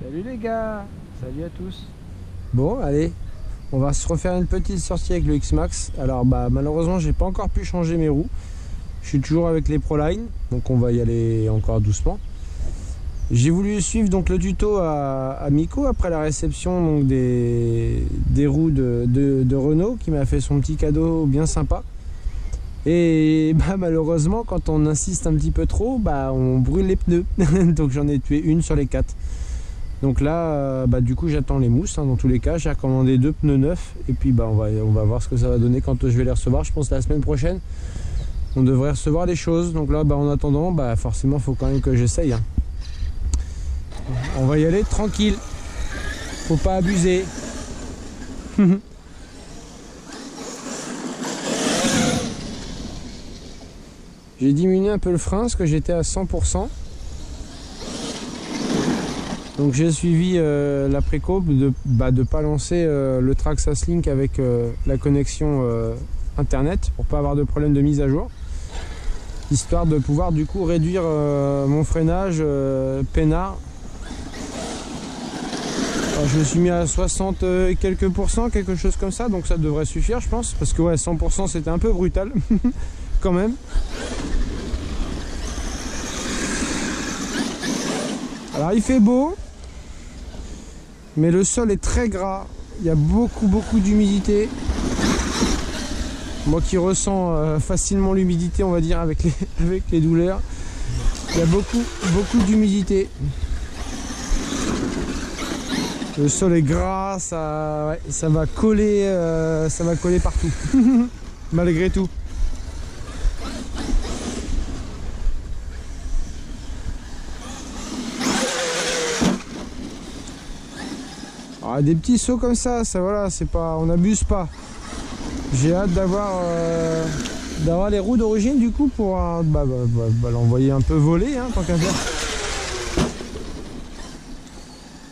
Salut les gars, salut à tous. Bon, allez, on va se refaire une petite sortie avec le X-Max. Alors malheureusement j'ai pas encore pu changer mes roues. Je suis toujours avec les Proline, donc on va y aller encore doucement. J'ai voulu suivre donc le tuto à Miko après la réception donc, des roues de Renault, qui m'a fait son petit cadeau bien sympa. Et malheureusement quand on insiste un petit peu trop, on brûle les pneus. Donc j'en ai tué une sur les 4. Donc là, du coup j'attends les mousses, dans tous les cas. J'ai recommandé 2 pneus neufs. Et puis on va voir ce que ça va donner quand je vais les recevoir. Je pense que la semaine prochaine on devrait recevoir les choses. Donc là en attendant, forcément il faut quand même que j'essaye. On va y aller tranquille. Faut pas abuser. J'ai diminué un peu le frein parce que j'étais à 100%. Donc j'ai suivi la préco de ne pas lancer le Traxxas Link avec la connexion internet pour pas avoir de problème de mise à jour, histoire de pouvoir du coup réduire mon freinage peinard. Alors, je me suis mis à 60 et quelques pourcents, quelque chose comme ça, donc ça devrait suffire je pense, parce que ouais, 100% c'était un peu brutal quand même. Alors il fait beau, mais le sol est très gras, il y a beaucoup d'humidité. Moi qui ressens facilement l'humidité, on va dire, avec les douleurs, il y a beaucoup d'humidité. Le sol est gras, ça va coller partout, malgré tout. Alors, des petits sauts comme ça voilà, c'est pas, on n'abuse pas. J'ai hâte d'avoir les roues d'origine du coup pour l'envoyer un peu voler, tant qu'à faire.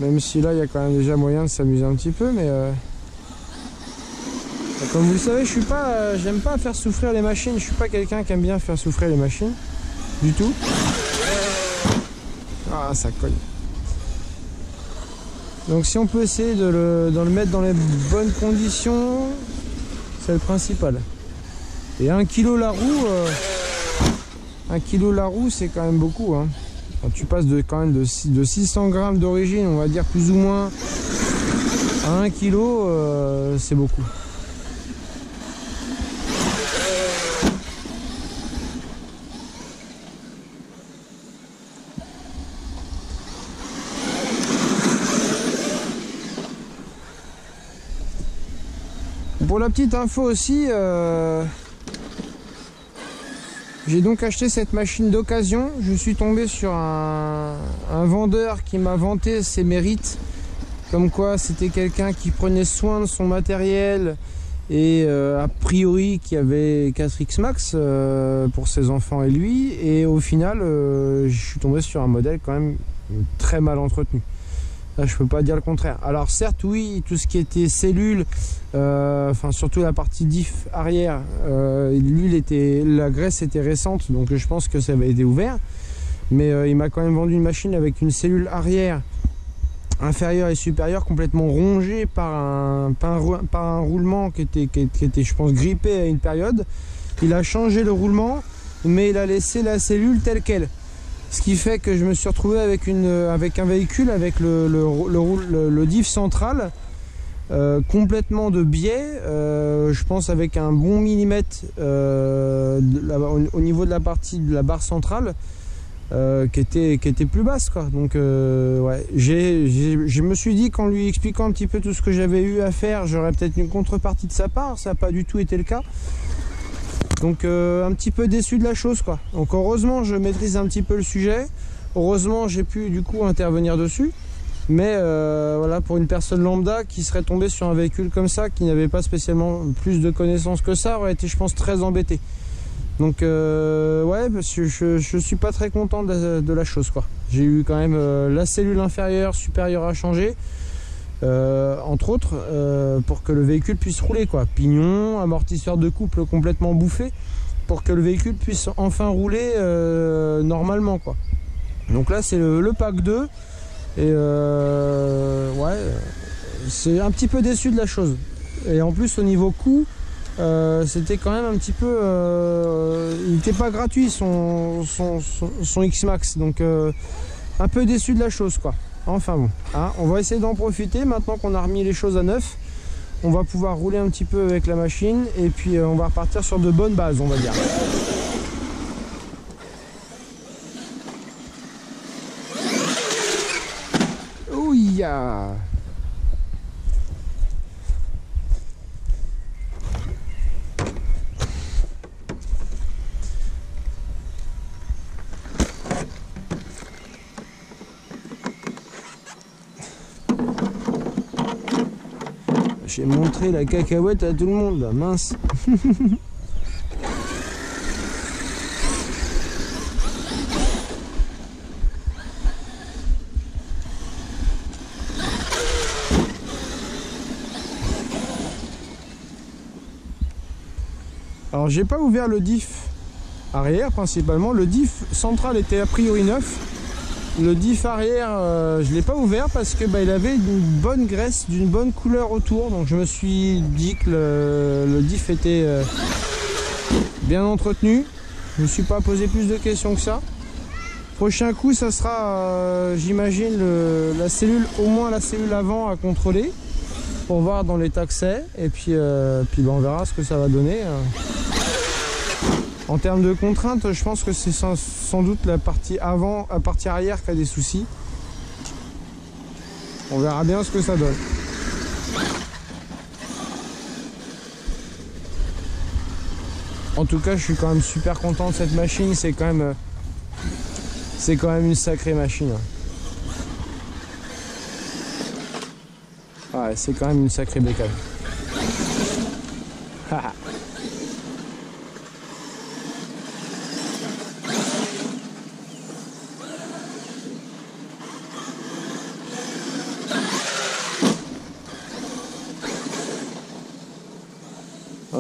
Même si là il y a quand même déjà moyen de s'amuser un petit peu, mais comme vous le savez, j'aime pas faire souffrir les machines. Je suis pas quelqu'un qui aime bien faire souffrir les machines du tout. Ah, ça colle. Donc si on peut essayer de le mettre dans les bonnes conditions, c'est le principal. Et 1 kg la roue, 1 kg la roue, c'est quand même beaucoup. Quand tu passes quand même de 600 grammes d'origine, on va dire plus ou moins, à 1 kg, c'est beaucoup. Pour la petite info aussi, j'ai donc acheté cette machine d'occasion. Je suis tombé sur un vendeur qui m'a vanté ses mérites, comme quoi c'était quelqu'un qui prenait soin de son matériel et a priori qui avait 4X Max pour ses enfants et lui. Et au final, je suis tombé sur un modèle quand même très mal entretenu. Là, je peux pas dire le contraire. Alors certes, oui, tout ce qui était cellules, surtout la partie diff arrière, la graisse était récente, donc je pense que ça avait été ouvert. Mais il m'a quand même vendu une machine avec une cellule arrière inférieure et supérieure complètement rongée par un roulement qui était, je pense, grippé à une période. Il a changé le roulement, mais il a laissé la cellule telle qu'elle. Ce qui fait que je me suis retrouvé avec un véhicule avec le diff central complètement de biais, je pense avec un bon millimètre au niveau de la partie de la barre centrale qui était plus basse, quoi. Donc ouais, je me suis dit qu'en lui expliquant un petit peu tout ce que j'avais eu à faire, j'aurais peut-être une contrepartie de sa part. Ça n'a pas du tout été le cas. Donc un petit peu déçu de la chose, quoi. Donc heureusement je maîtrise un petit peu le sujet, heureusement j'ai pu du coup intervenir dessus, mais voilà, pour une personne lambda qui serait tombée sur un véhicule comme ça, qui n'avait pas spécialement plus de connaissances que ça, aurait été, je pense, très embêté. Donc ouais, parce que je suis pas très content de la chose, quoi. J'ai eu quand même la cellule inférieure, supérieure à changer, entre autres, pour que le véhicule puisse rouler, quoi. Pignon, amortisseur de couple complètement bouffé, pour que le véhicule puisse enfin rouler normalement, quoi. Donc là c'est le pack 2. Et ouais, c'est un petit peu déçu de la chose. Et en plus au niveau coût, c'était quand même un petit peu... il n'était pas gratuit son X-Max, donc un peu déçu de la chose quoi. Enfin bon, hein, on va essayer d'en profiter maintenant qu'on a remis les choses à neuf. On va pouvoir rouler un petit peu avec la machine et puis on va repartir sur de bonnes bases, on va dire. Ouya. J'ai montré la cacahuète à tout le monde là, mince. Alors j'ai pas ouvert le diff arrière principalement, le diff central était a priori neuf. Le diff arrière, je l'ai pas ouvert parce que il avait une bonne graisse, d'une bonne couleur autour, donc je me suis dit que le diff était bien entretenu. Je me suis pas posé plus de questions que ça. Prochain coup, ça sera, j'imagine, la cellule, au moins la cellule avant à contrôler pour voir dans l'état que c'est, et puis on verra ce que ça va donner. En termes de contraintes, je pense que c'est sans doute la partie avant, la partie arrière qui a des soucis. On verra bien ce que ça donne. En tout cas, je suis quand même super content de cette machine. C'est quand même une sacrée machine. Ouais, c'est quand même une sacrée bécane.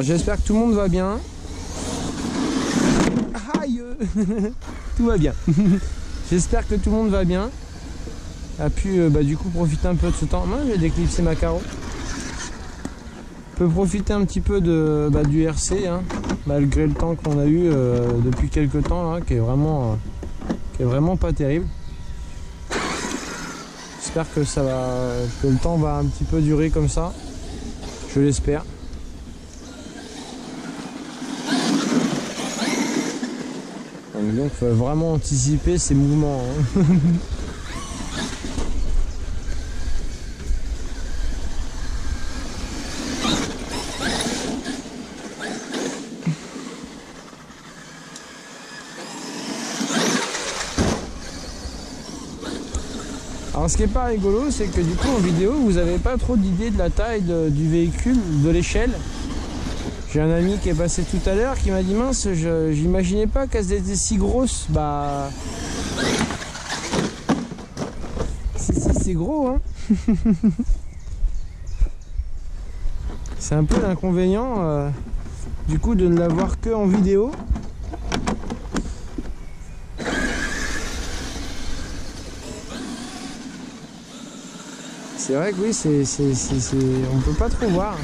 J'espère que tout le monde va bien. Aïe. Tout va bien. J'espère que tout le monde va bien. A pu du coup profiter un peu de ce temps. Moi j'ai déclipsé ma carreau. Peut profiter un petit peu du RC, hein, malgré le temps qu'on a eu depuis quelques temps là, qui est vraiment pas terrible. J'espère que que le temps va un petit peu durer comme ça. Je l'espère. Donc il faut vraiment anticiper ces mouvements. Hein. Alors ce qui est pas rigolo, c'est que du coup en vidéo vous n'avez pas trop d'idée de la taille du véhicule, de l'échelle. J'ai un ami qui est passé tout à l'heure qui m'a dit mince, j'imaginais pas qu'elles étaient si grosses. Bah si c'est gros hein. C'est un peu l'inconvénient du coup de ne l'avoir que en vidéo. C'est vrai que oui, on peut pas trop voir.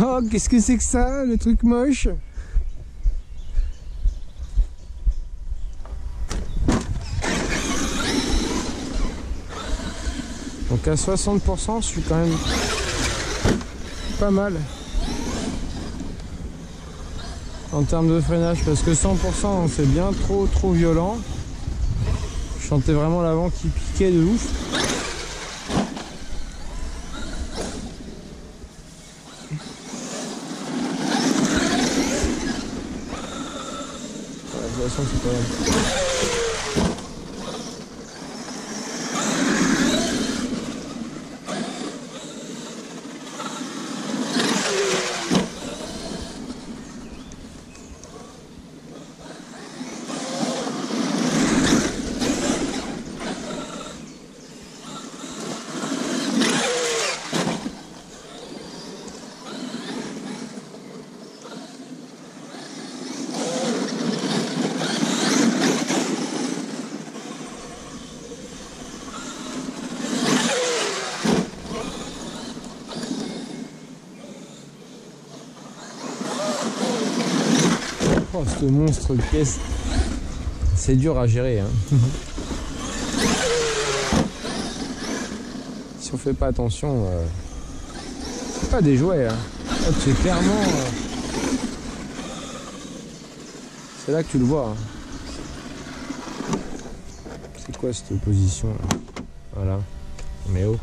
Oh, qu'est-ce que c'est que ça, le truc moche? Donc à 60%, je suis quand même pas mal en termes de freinage, parce que 100% c'est bien trop violent. Je sentais vraiment l'avant qui piquait de ouf. De toute façon, c'est pas mal. Oh, ce monstre de caisse. C'est dur à gérer. Hein. Si on fait pas attention, c'est pas des jouets. Hein. Oh, c'est clairement. C'est là que tu le vois. Hein. C'est quoi cette position là? Voilà. Mais oh.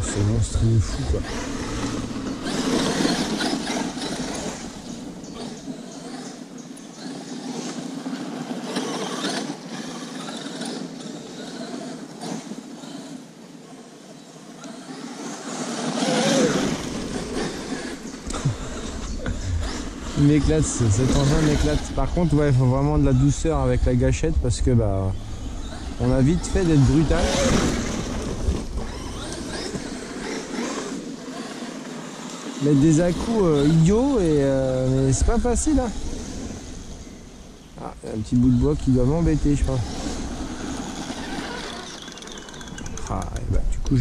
Ce monstre il est fou quoi. Il m'éclate, cet engin m'éclate. Par contre ouais, il faut vraiment de la douceur avec la gâchette parce que bah on a vite fait d'être brutal. Mettre des à-coups idiots et mais c'est pas facile hein. Ah, il y a un petit bout de bois qui doit m'embêter je pense. Ah, et bah, du coup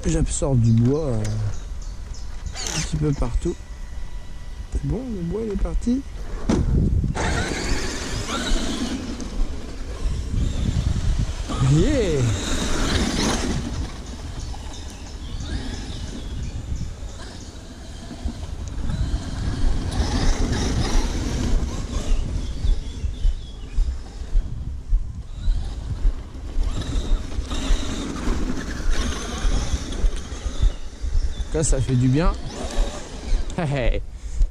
j'absorbe du bois un petit peu partout. C'est bon, le bois il est parti. Yeah. Là, ça fait du bien.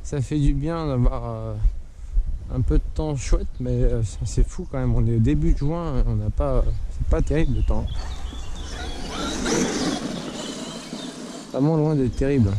Ça fait du bien d'avoir un peu de temps chouette, mais c'est fou quand même. On est au début de juin, on n'a pas, c'est pas terrible le temps. Vraiment loin d'être terrible.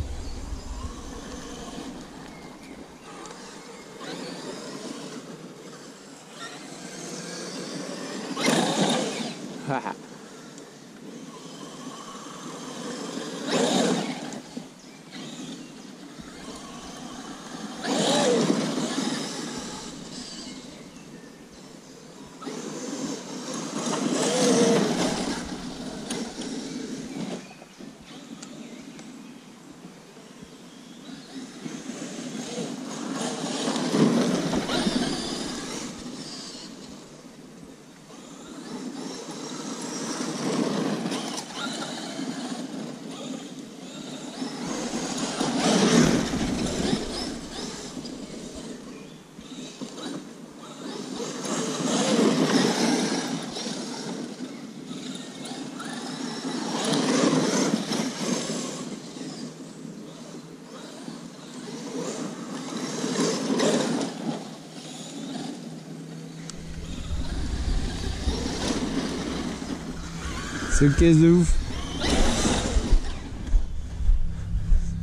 C'est caisse de ouf.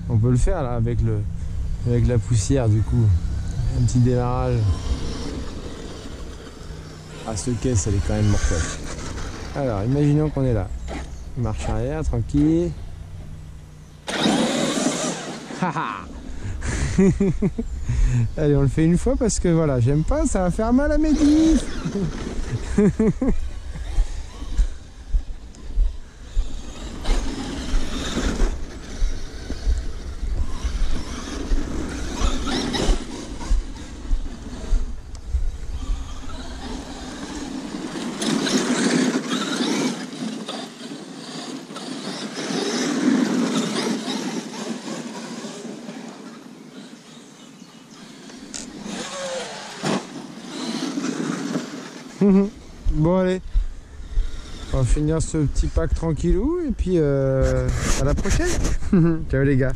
On peut le faire là avec la poussière du coup. Un petit démarrage. Ah, cette caisse elle est quand même mortelle. Alors imaginons qu'on est là. Marche arrière, tranquille. Allez, on le fait une fois parce que voilà, j'aime pas, ça va faire mal à mes disques. Bon allez, on va finir ce petit pack tranquillou et puis à la prochaine. Ciao les gars.